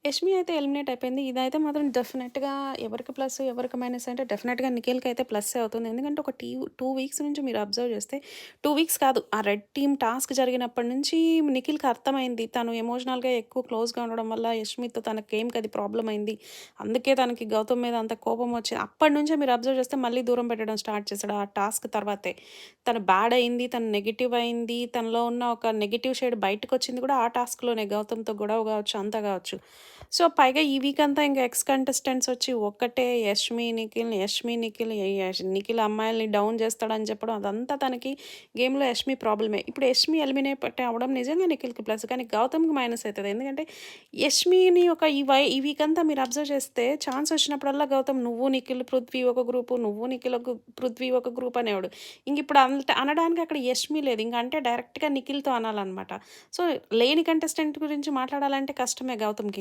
యష్మి అయితే ఎలిమినేట్ అయిపోయింది. ఇదైతే మాత్రం డెఫినెట్‌గా ఎవరికి ప్లస్, ఎవరికి మైనస్ అంటే డెఫినెట్‌గా నిఖిల్‌కైతే ప్లస్సే అవుతుంది. ఎందుకంటే ఒక 2 వీక్స్ నుంచి మీరు అబ్జర్వ్ చేస్తే 2 వీక్స్ కాదు. ఆ రెడ్ టీమ్ టాస్క్ జరిగినప్పటి నుంచి నిఖిల్‌కి అర్థమైంది. తను ఎమోషనల్‌గా ఎక్కువ క్లోజ్‌గా ఉండడం వల్ల యష్మితో తన గేమ్‌కి అది ప్రాబ్లమ్ అయింది. అందుకే తనకి గౌతమ్ మీద అంత కోపం వచ్చింది. అప్పటినుంచే మీరు అబ్జర్వ్ చేస్తే మళ్ళీ దూరం పెట్టడం స్టార్ట్ చేశాడు. ఆ టాస్క్ తర్వాతే. తను బ్యాడ్ అయింది. తను నెగెటివ్ అయింది. తనలో ఉన్న ఒక నెగెటివ్ షేడ్ బయటకొచ్చింది కూడా ఆ టాస్క్‌లోనే గౌతమ్‌తో గొడవ కావచ్చు, అంతా కావచ్చు. సో, పైగా ఈ వీకంతా ఇంక ఎక్స్ కంటెస్టెంట్స్ వచ్చి ఒక్కటే నిఖిల్ అమ్మాయిల్ని డౌన్ చేస్తాడని చెప్పడం అదంతా తనకి గేమ్‌లో యష్మి ప్రాబ్లమే. ఇప్పుడు యష్మి ఎలిమినేట్ అవ్వడం నిజంగా నిఖిల్‌కి ప్లస్. కానీ గౌతమ్‌కి మైనస్ అయితది. ఎందుకంటే యష్మిని ఒక ఈ వీకంతా మీరు అబ్జర్వ్ చేస్తే ఛాన్స్ వచ్చినప్పుడల్లా గౌతమ్ నువ్వు నిఖిల్, పృథ్వీ ఒక గ్రూపు, నువ్వు నిఖిల్ పృథ్వీ ఒక గ్రూప్ అనేవాడు. ఇంకిప్పుడు అనడానికి అక్కడ యష్మి లేదు. ఇంక అంటే డైరెక్ట్‌గా నిఖిల్‌తో అనాలనమాట. సో, లేని కంటెస్టెంట్ గురించి మాట్లాడాలంటే కష్టమే గౌతమ్‌కి.